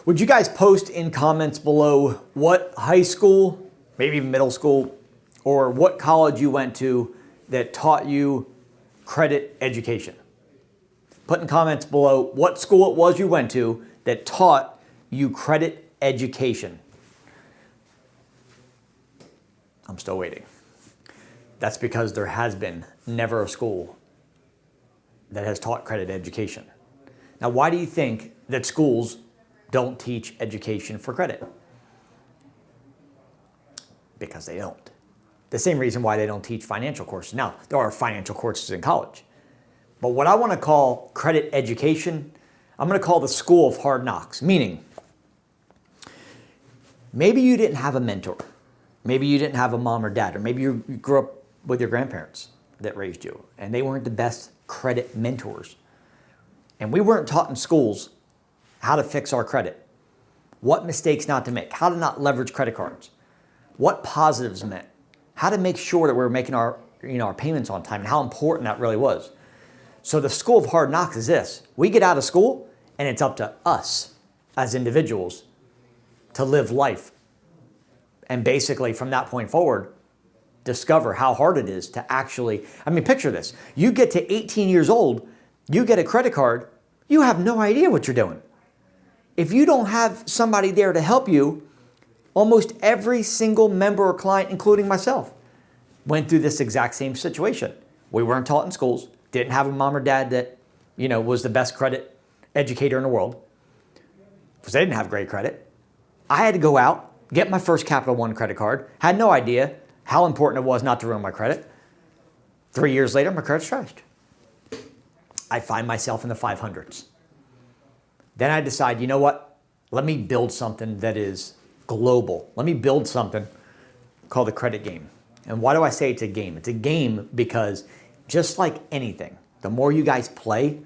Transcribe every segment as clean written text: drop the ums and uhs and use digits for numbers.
Would you guys post in comments below what high school, maybe even middle school, or what college you went to that taught you credit education? Put in comments below what school it was you went to that taught you credit education. I'm still waiting. That's because there has been never a school that has taught credit education. Now, why do you think that schools don't teach education for credit? Because they don't. The same reason why they don't teach financial courses. Now, there are financial courses in college. But what I want to call credit education, I'm going to call the school of hard knocks. Meaning, maybe you didn't have a mentor. Maybe you didn't have a mom or dad. Or maybe you grew up with your grandparents that raised you. And they weren't the best credit mentors. And we weren't taught in schools how to fix our credit, what mistakes not to make, how to not leverage credit cards, what positives meant, how to make sure that we're making our payments on time, and how important that really was. So the school of hard knocks is this. We get out of school, and it's up to us as individuals to live life. And basically, from that point forward, discover how hard it is to actually, picture this. You get to 18 years old, you get a credit card, you have no idea what you're doing. If you don't have somebody there to help you, almost every single member or client, including myself, went through this exact same situation. We weren't taught in schools, didn't have a mom or dad that, was the best credit educator in the world, because they didn't have great credit. I had to go out, get my first Capital One credit card, had no idea how important it was not to ruin my credit. 3 years later, my credit's trashed. I find myself in the 500s. Then I decide, you know what? Let me build something that is global. Let me build something called the credit game. And why do I say it's a game? It's a game because just like anything, the more you guys play,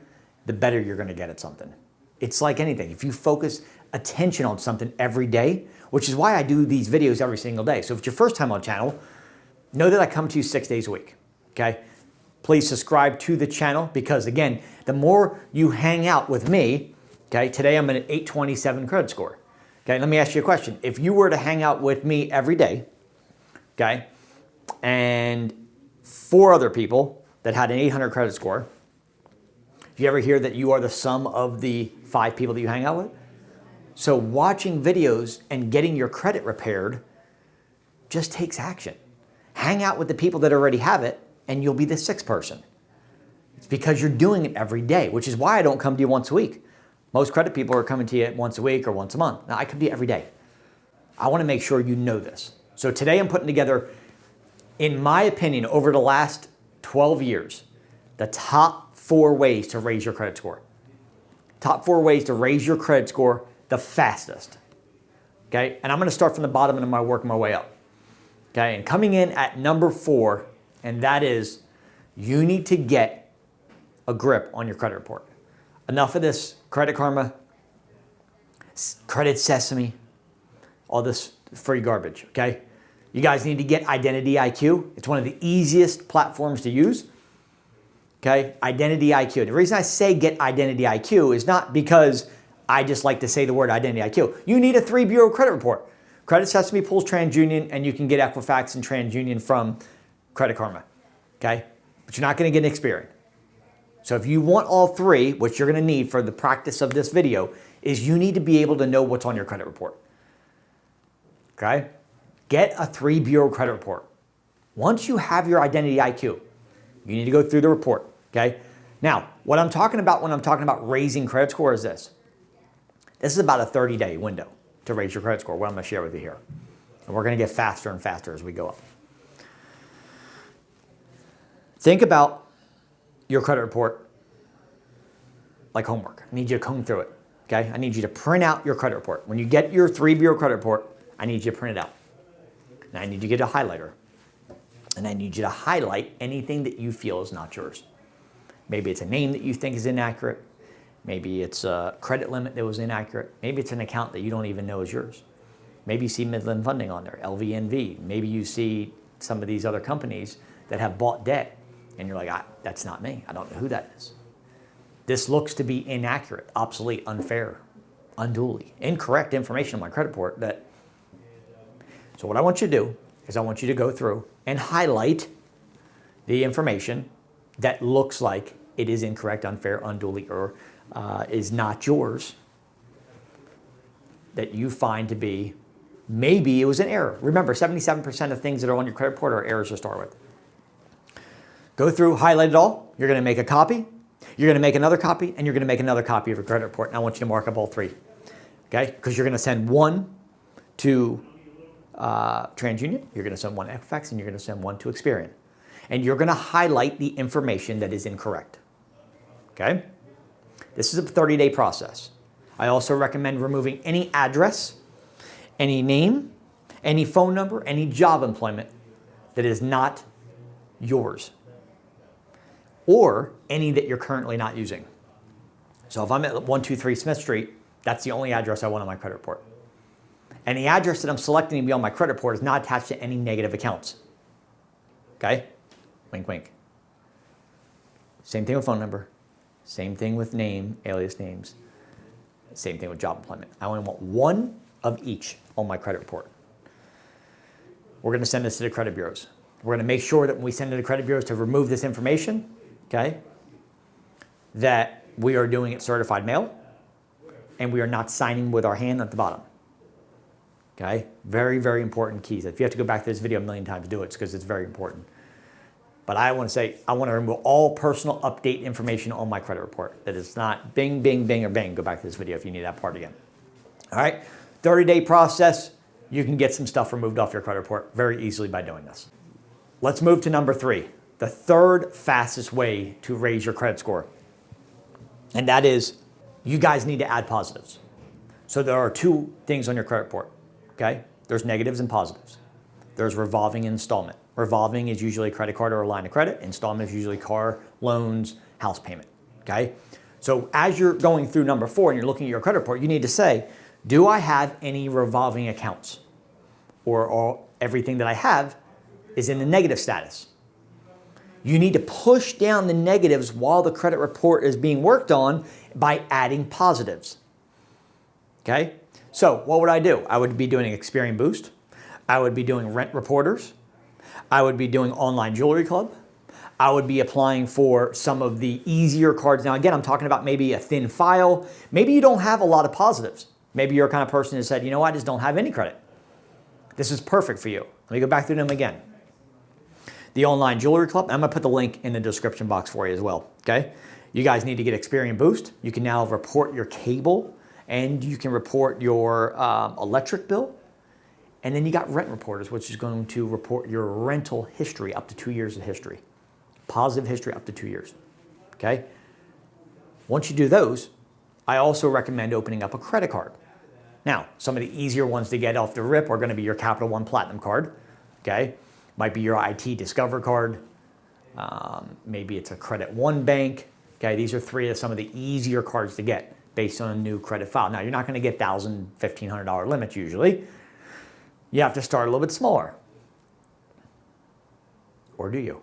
the better you're going to get at something. It's like anything. If you focus attention on something every day, which is why I do these videos every single day. So if it's your first time on the channel, know that I come to you 6 days a week, okay? Please subscribe to the channel because, again, the more you hang out with me, okay, today I'm at an 827 credit score. Okay, let me ask you a question. If you were to hang out with me every day, okay, and 4 other people that had an 800 credit score, do you ever hear that you are the sum of the 5 people that you hang out with? So watching videos and getting your credit repaired just takes action. Hang out with the people that already have it and you'll be the 6th person. It's because you're doing it every day, which is why I don't come to you once a week. Most credit people are coming to you once a week or once a month. Now, I could be every day. I want to make sure you know this. So today I'm putting together, in my opinion, over the last 12 years, the top 4 ways to raise your credit score. Top 4 ways to raise your credit score the fastest. Okay? And I'm going to start from the bottom and I'm working my way up. Okay? And coming in at number 4, and that is you need to get a grip on your credit report. Enough of this Credit Karma, Credit Sesame, all this free garbage, okay? You guys need to get Identity IQ. It's one of the easiest platforms to use, okay? Identity IQ. The reason I say get Identity IQ is not because I just like to say the word Identity IQ. You need a 3-bureau credit report. Credit Sesame pulls TransUnion, and you can get Equifax and TransUnion from Credit Karma, okay? But you're not going to get Experian. So if you want all 3, which you're going to need for the practice of this video, is you need to be able to know what's on your credit report. Okay? Get a 3-bureau credit report. Once you have your Identity IQ, you need to go through the report. Okay? Now, what I'm talking about when I'm talking about raising credit score is this. This is about a 30-day window to raise your credit score, what I'm going to share with you here. And we're going to get faster and faster as we go up. Think about your credit report like homework. I need you to comb through it, okay? I need you to print out your credit report. When you get your 3-bureau credit report, I need you to print it out. And I need you to get a highlighter. And I need you to highlight anything that you feel is not yours. Maybe it's a name that you think is inaccurate. Maybe it's a credit limit that was inaccurate. Maybe it's an account that you don't even know is yours. Maybe you see Midland Funding on there, LVNV. Maybe you see some of these other companies that have bought debt, and you're like, that's not me. I don't know who that is. This looks to be inaccurate, obsolete, unfair, unduly, incorrect information on my credit report. So what I want you to do is I want you to go through and highlight the information that looks like it is incorrect, unfair, unduly, or is not yours, that you find to be, maybe it was an error. Remember, 77% of things that are on your credit report are errors to start with. Go through, highlight it all. You're going to make a copy. You're going to make another copy, and you're going to make another copy of your credit report. And I want you to mark up all three, okay? Because you're going to send one to TransUnion, you're going to send one to Equifax, and you're going to send one to Experian. And you're going to highlight the information that is incorrect, okay? This is a 30-day process. I also recommend removing any address, any name, any phone number, any job employment that is not yours, or any that you're currently not using. So if I'm at 123 Smith Street, that's the only address I want on my credit report. And the address that I'm selecting to be on my credit report is not attached to any negative accounts. Okay? Wink, wink. Same thing with phone number. Same thing with name, alias names. Same thing with job employment. I only want one of each on my credit report. We're going to send this to the credit bureaus. We're going to make sure that when we send it to the credit bureaus to remove this information, okay, that we are doing it certified mail and we are not signing with our hand at the bottom. Okay? Very, very important keys. If you have to go back to this video a million times, do it because it's very important. But I want to say, I want to remove all personal update information on my credit report. That is not bing, bing, bing, or bang. Go back to this video if you need that part again. All right? 30-day process. You can get some stuff removed off your credit report very easily by doing this. Let's move to number 3. The third fastest way to raise your credit score. And that is, you guys need to add positives. So there are two things on your credit report. Okay? There's negatives and positives. There's revolving and installment. Revolving is usually a credit card or a line of credit. Installment is usually car, loans, house payment. Okay? So as you're going through number 4 and you're looking at your credit report, you need to say, do I have any revolving accounts? Or everything that I have is in the negative status. You need to push down the negatives while the credit report is being worked on by adding positives. Okay? So what would I do? I would be doing Experian Boost. I would be doing Rent Reporters. I would be doing Online Jewelry Club. I would be applying for some of the easier cards. Now again, I'm talking about maybe a thin file. Maybe you don't have a lot of positives. Maybe you're a kind of person who said, you know what, I just don't have any credit. This is perfect for you. Let me go back through them again. The Online Jewelry Club, I'm going to put the link in the description box for you as well, okay? You guys need to get Experian Boost. You can now report your cable and you can report your electric bill. And then you got Rent Reporters, which is going to report your rental history up to 2 years of history. Positive history up to 2 years, okay? Once you do those, I also recommend opening up a credit card. Now, some of the easier ones to get off the rip are going to be your Capital One Platinum card, okay? Might be your IT Discover card. Maybe it's a Credit One bank. Okay, these are three of some of the easier cards to get based on a new credit file. Now, you're not going to get $1,000, $1,500 limits usually. You have to start a little bit smaller. Or do you?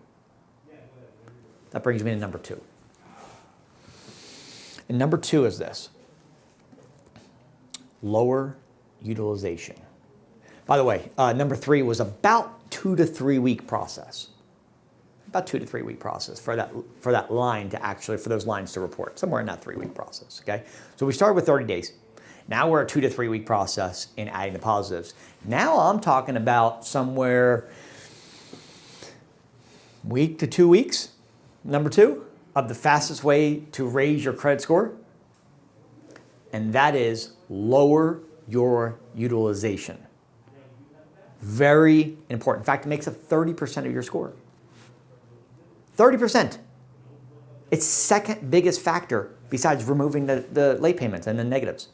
That brings me to number 2. And number 2 is this. Lower utilization. By the way, number 3 was about 2 to 3 week process. About 2 to 3 week process for that line to actually, for those lines to report, somewhere in that 3 week process, okay? So we started with 30 days. Now we're a 2 to 3 week process in adding the positives. Now I'm talking about somewhere week to 2 weeks, number 2, of the fastest way to raise your credit score. And that is lower your utilization. Very important. In fact, it makes up 30% of your score. 30%. It's second biggest factor besides removing the late payments and the negatives.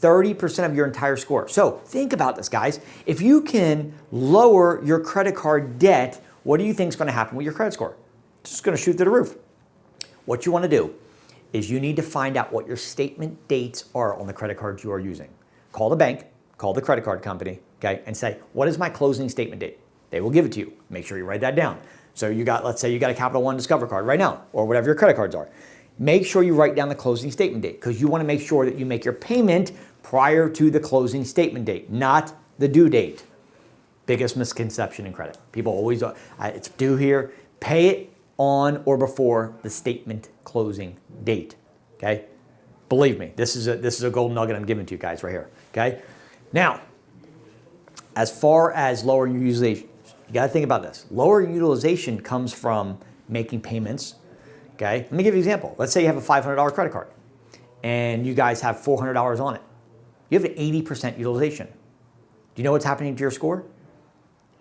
30% of your entire score. So think about this, guys. If you can lower your credit card debt, what do you think is going to happen with your credit score? It's just going to shoot through the roof. What you want to do is you need to find out what your statement dates are on the credit cards you are using. Call the bank, call the credit card company, okay, and say, what is my closing statement date? They will give it to you. Make sure you write that down. So let's say you got a Capital One Discover card right now, or whatever your credit cards are. Make sure you write down the closing statement date, because you want to make sure that you make your payment prior to the closing statement date, not the due date. Biggest misconception in credit. People always, it's due here. Pay it on or before the statement closing date. Okay? Believe me, this is a gold nugget I'm giving to you guys right here. Okay? Now, as far as lowering your utilization, you got to think about this. Lower utilization comes from making payments. Okay? Let me give you an example. Let's say you have a $500 credit card and you guys have $400 on it. You have an 80% utilization. Do you know what's happening to your score?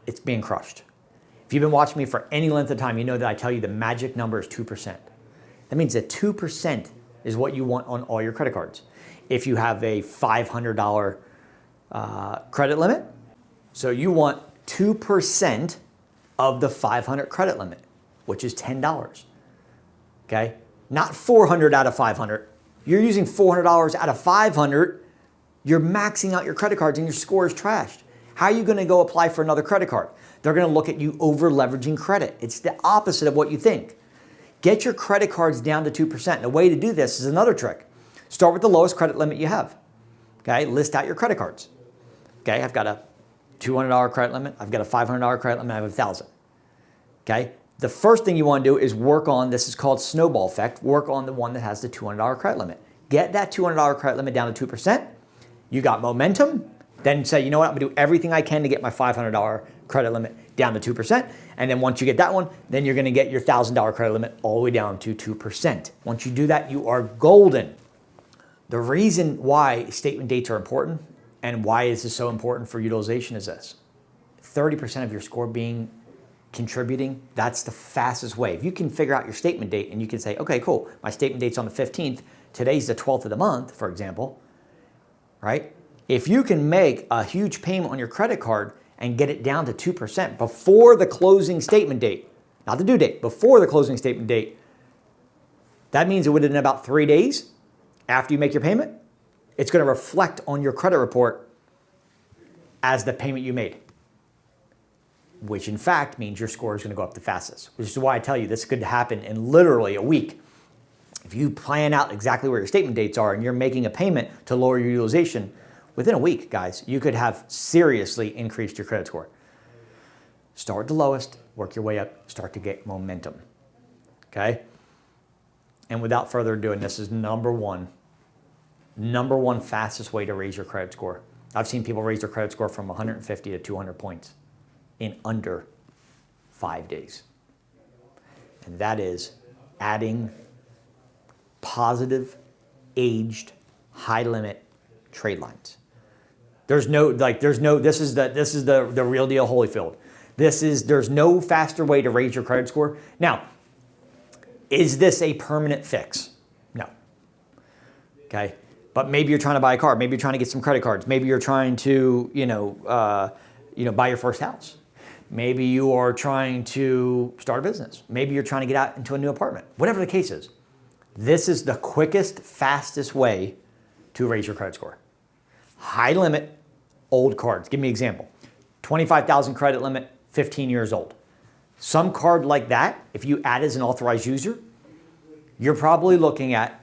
It's being crushed. If you've been watching me for any length of time, you know that I tell you the magic number is 2%. That means that 2% is what you want on all your credit cards. If you have a $500 credit limit, so you want 2% of the 500 credit limit, which is $10. Okay? Not 400 out of 500. You're using $400 out of 500. You're maxing out your credit cards and your score is trashed. How are you going to go apply for another credit card? They're going to look at you over leveraging credit. It's the opposite of what you think. Get your credit cards down to 2%. And the way to do this is another trick. Start with the lowest credit limit you have. Okay, list out your credit cards. Okay, I've got a $200 credit limit. I've got a $500 credit limit. I have $1,000. Okay, the first thing you want to do is work on, this is called snowball effect, work on the one that has the $200 credit limit. Get that $200 credit limit down to 2%. You got momentum. Then say, you know what, I'm gonna do everything I can to get my $500 credit limit down to 2%. And then once you get that one, then you're gonna get your $1,000 credit limit all the way down to 2%. Once you do that, you are golden. The reason why statement dates are important and why this is so important for utilization is this. 30% of your score being contributing, that's the fastest way. If you can figure out your statement date and you can say, okay, cool, my statement date's on the 15th, today's the 12th of the month, for example, right? If you can make a huge payment on your credit card and get it down to 2% before the closing statement date, not the due date, before the closing statement date, that means that within about 3 days after you make your payment, it's going to reflect on your credit report as the payment you made, which in fact means your score is going to go up the fastest, which is why I tell you this could happen in literally a week. If you plan out exactly where your statement dates are and you're making a payment to lower your utilization, within a week, guys, you could have seriously increased your credit score. Start at the lowest, work your way up, start to get momentum, okay? And without further ado, and this is number one fastest way to raise your credit score. I've seen people raise their credit score from 150 to 200 points in under 5 days. And that is adding positive, aged, high limit trade lines. This is the real deal Holyfield. There's no faster way to raise your credit score. Now, is this a permanent fix? No. Okay. But maybe you're trying to buy a car. Maybe you're trying to get some credit cards. Maybe you're trying to, buy your first house. Maybe you are trying to start a business. Maybe you're trying to get out into a new apartment. Whatever the case is, this is the quickest, fastest way to raise your credit score. High limit, old cards. Give me an example. 25,000 credit limit, 15 years old. Some card like that, if you add as an authorized user, you're probably looking at,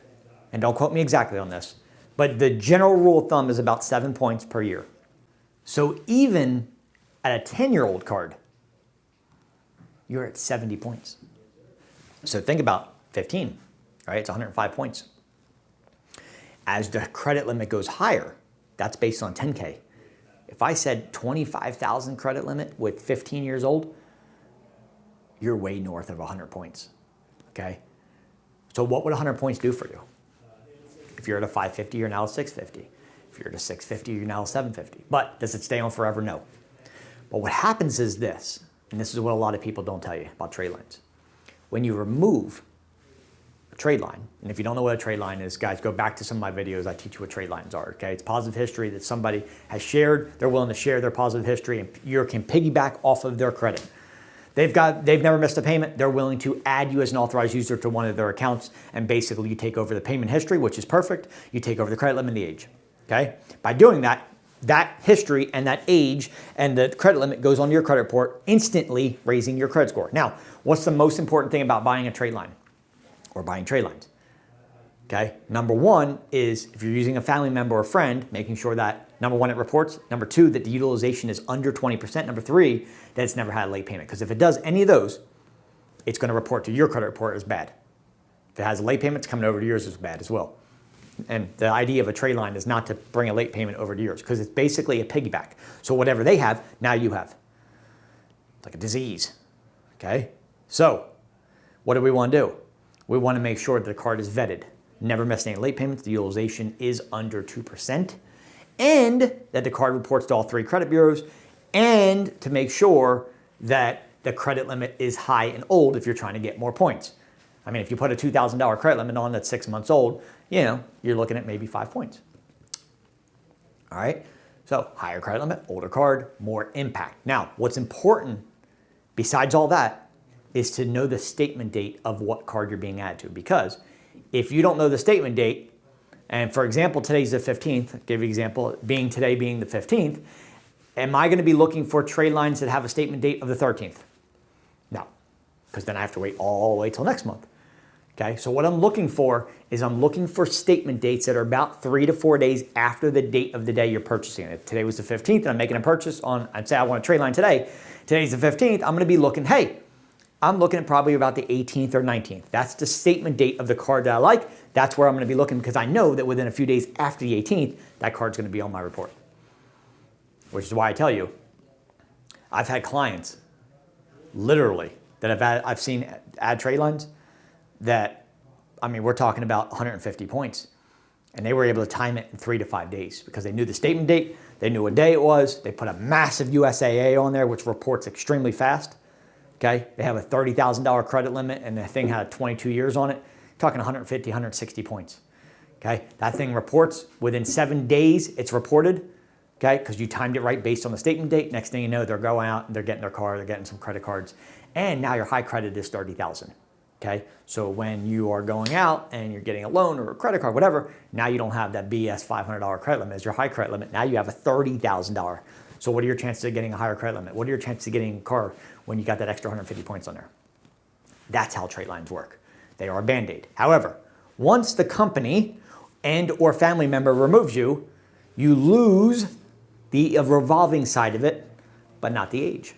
and don't quote me exactly on this, but the general rule of thumb is about 7 points per year. So even at a 10-year-old card, you're at 70 points. So think about 15, right? It's 105 points. As the credit limit goes higher, that's based on 10K. If I said 25,000 credit limit with 15 years old, you're way north of 100 points, okay? So what would 100 points do for you? If you're at a 550, you're now a 650. If you're at a 650, you're now a 750. But does it stay on forever? No. But what happens is this, and this is what a lot of people don't tell you about trade lines. When you remove a trade line, and if you don't know what a trade line is, guys, go back to some of my videos. I teach you what trade lines are, okay? It's positive history that somebody has shared. They're willing to share their positive history, and you can piggyback off of their credit. They've never missed a payment. They're willing to add you as an authorized user to one of their accounts, and basically you take over the payment history, which is perfect. You take over the credit limit and the age, okay? By doing that, that history and that age and the credit limit goes on your credit report, instantly raising your credit score. Now, what's the most important thing about buying a trade line or buying trade lines? Okay, number one is if you're using a family member or friend, making sure that number one, it reports. Number two, that the utilization is under 20%. Number three, that it's never had a late payment. Because if it does any of those, it's going to report to your credit report as bad. If it has a late payment, it's coming over to yours as bad as well. And the idea of a trade line is not to bring a late payment over to yours because it's basically a piggyback. So whatever they have, now you have. It's like a disease. Okay? So what do we want to do? We want to make sure that the card is vetted. Never missed any late payments. The utilization is under 2%. And that the card reports to all 3 credit bureaus. And to make sure that the credit limit is high and old if you're trying to get more points. I mean, if you put a $2,000 credit limit on that's 6 months old, you're looking at maybe 5 points. All right? So higher credit limit, older card, more impact. Now, what's important besides all that is to know the statement date of what card you're being added to. Because if you don't know the statement date, and for example, today's the 15th, I'll give you an example, today being the 15th, am I going to be looking for trade lines that have a statement date of the 13th? No, because then I have to wait all the way till next month. Okay, so what I'm looking for is I'm looking for statement dates that are about 3 to 4 days after the date of the day you're purchasing. If today was the 15th and I'm making a purchase on, I'd say I want a trade line today, today's the 15th, I'm going to be looking, I'm looking at probably about the 18th or 19th. That's the statement date of the card that I like. That's where I'm going to be looking because I know that within a few days after the 18th, that card's going to be on my report. Which is why I tell you, I've had clients, literally, that I've seen add trade lines that, we're talking about 150 points. And they were able to time it in 3 to 5 days because they knew the statement date, they knew what day it was, they put a massive USAA on there, which reports extremely fast. Okay, they have a $30,000 credit limit and the thing had 22 years on it. You're talking 150, 160 points. Okay, that thing reports within 7 days, it's reported. Okay, because you timed it right based on the statement date. Next thing you know, they're going out and they're getting their car, they're getting some credit cards, and now your high credit is 30,000. Okay, so when you are going out and you're getting a loan or a credit card, whatever, now you don't have that BS $500 credit limit as your high credit limit. Now you have a $30,000. So what are your chances of getting a higher credit limit? What are your chances of getting a car when you got that extra 150 points on there? That's how trade lines work. They are a Band-Aid. However, once the company and or family member removes you, you lose the revolving side of it, but not the age.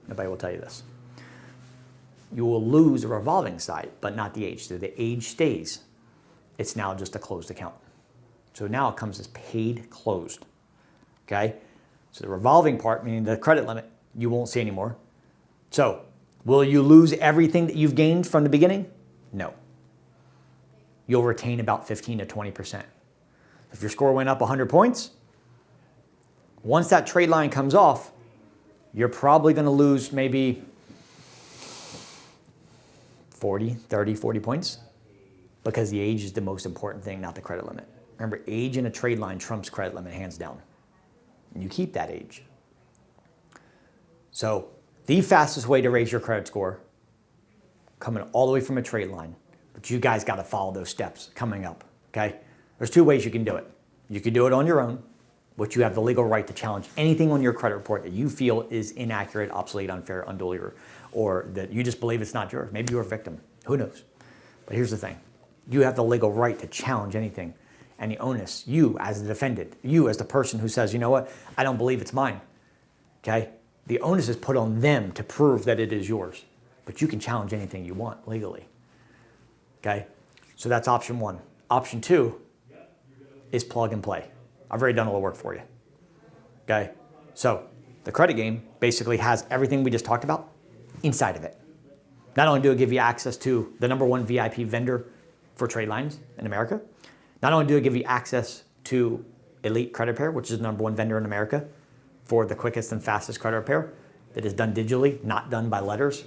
Nobody will tell you this. You will lose the revolving side, but not the age. So the age stays. It's now just a closed account. So now it comes as paid closed. Okay? So the revolving part, meaning the credit limit, you won't see anymore. So will you lose everything that you've gained from the beginning? No. You'll retain about 15 to 20%. If your score went up 100 points, once that trade line comes off, you're probably going to lose maybe 40, 30, 40 points because the age is the most important thing, not the credit limit. Remember, age in a trade line trumps credit limit hands down. And you keep that age. So the fastest way to raise your credit score, coming all the way from a trade line, but you guys got to follow those steps coming up, okay? There's 2 ways you can do it. You can do it on your own, which you have the legal right to challenge anything on your credit report that you feel is inaccurate, obsolete, unfair, unduly, or that you just believe it's not yours. Maybe you're a victim. Who knows? But here's the thing. You have the legal right to challenge anything. And the onus, you as the defendant, you as the person who says, you know what, I don't believe it's mine. Okay? The onus is put on them to prove that it is yours. But you can challenge anything you want legally. Okay? So that's option 1. Option 2 is plug and play. I've already done all the work for you. Okay? So the credit game basically has everything we just talked about inside of it. Not only do it give you access to the #1 VIP vendor for trade lines in America, not only do it give you access to Elite Credit Repair, which is the #1 vendor in America for the quickest and fastest credit repair that is done digitally, not done by letters.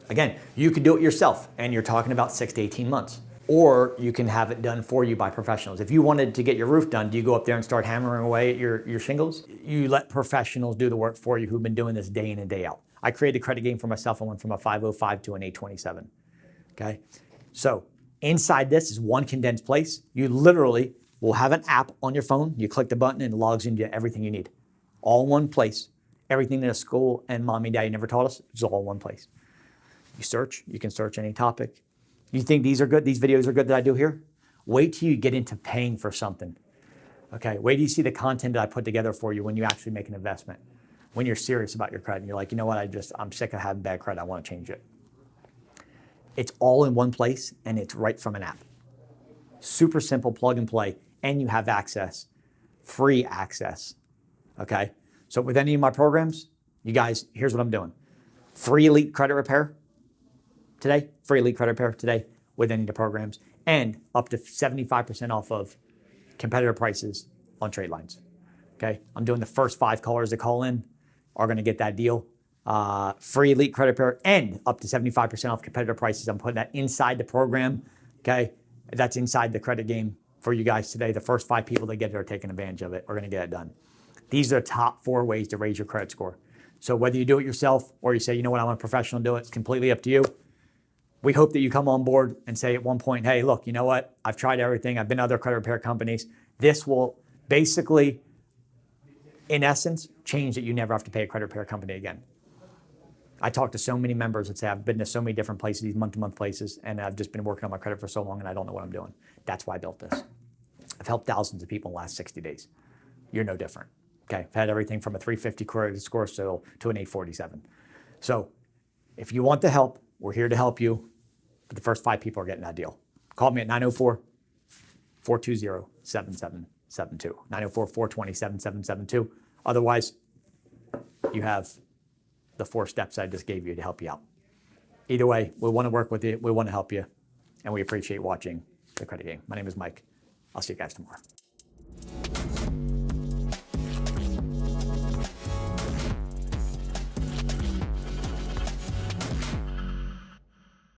Again, you could do it yourself, and you're talking about 6 to 18 months. Or you can have it done for you by professionals. If you wanted to get your roof done, do you go up there and start hammering away at your shingles? You let professionals do the work for you who've been doing this day in and day out. I created a credit game for myself. I went from a 505 to an 827. Okay? So inside this is one condensed place. You literally We'll have an app on your phone. You click the button and it logs into everything you need. All in one place. Everything that a school and mommy and daddy never taught us is all in one place. You search, you can search any topic. You think these are good, these videos are good that I do here? Wait till you get into paying for something. Okay, wait till you see the content that I put together for you when you actually make an investment. When you're serious about your credit and you're like, you know what, I'm sick of having bad credit, I want to change it. It's all in one place and it's right from an app. Super simple, plug and play, and you have access, free access, okay? So with any of my programs, you guys, here's what I'm doing. Free elite credit repair today, free elite credit repair today with any of the programs, and up to 75% off of competitor prices on Tradelines, okay? I'm doing the first 5 callers that call in are gonna get that deal. Free elite credit repair and up to 75% off competitor prices. I'm putting that inside the program, okay? That's inside the credit game for you guys today. The first 5 people that get it are taking advantage of it are gonna get it done. These are the top 4 ways to raise your credit score. So whether you do it yourself or you say, you know what, I want a professional to do it, it's completely up to you. We hope that you come on board and say at one point, hey, look, you know what? I've tried everything. I've been to other credit repair companies. This will basically, in essence, change that you never have to pay a credit repair company again. I talk to so many members that say I've been to so many different places, these month-to-month places, and I've just been working on my credit for so long and I don't know what I'm doing. That's why I built this. I've helped thousands of people in the last 60 days. You're no different. Okay, I've had everything from a 350 credit score still to an 847. So if you want the help, we're here to help you. But the first 5 people are getting that deal. Call me at 904-420-7772. 904-420-7772. Otherwise, you have the 4 steps I just gave you to help you out. Either way, we want to work with you. We want to help you. And we appreciate watching The Credit Game. My name is Mike. I'll see you guys tomorrow.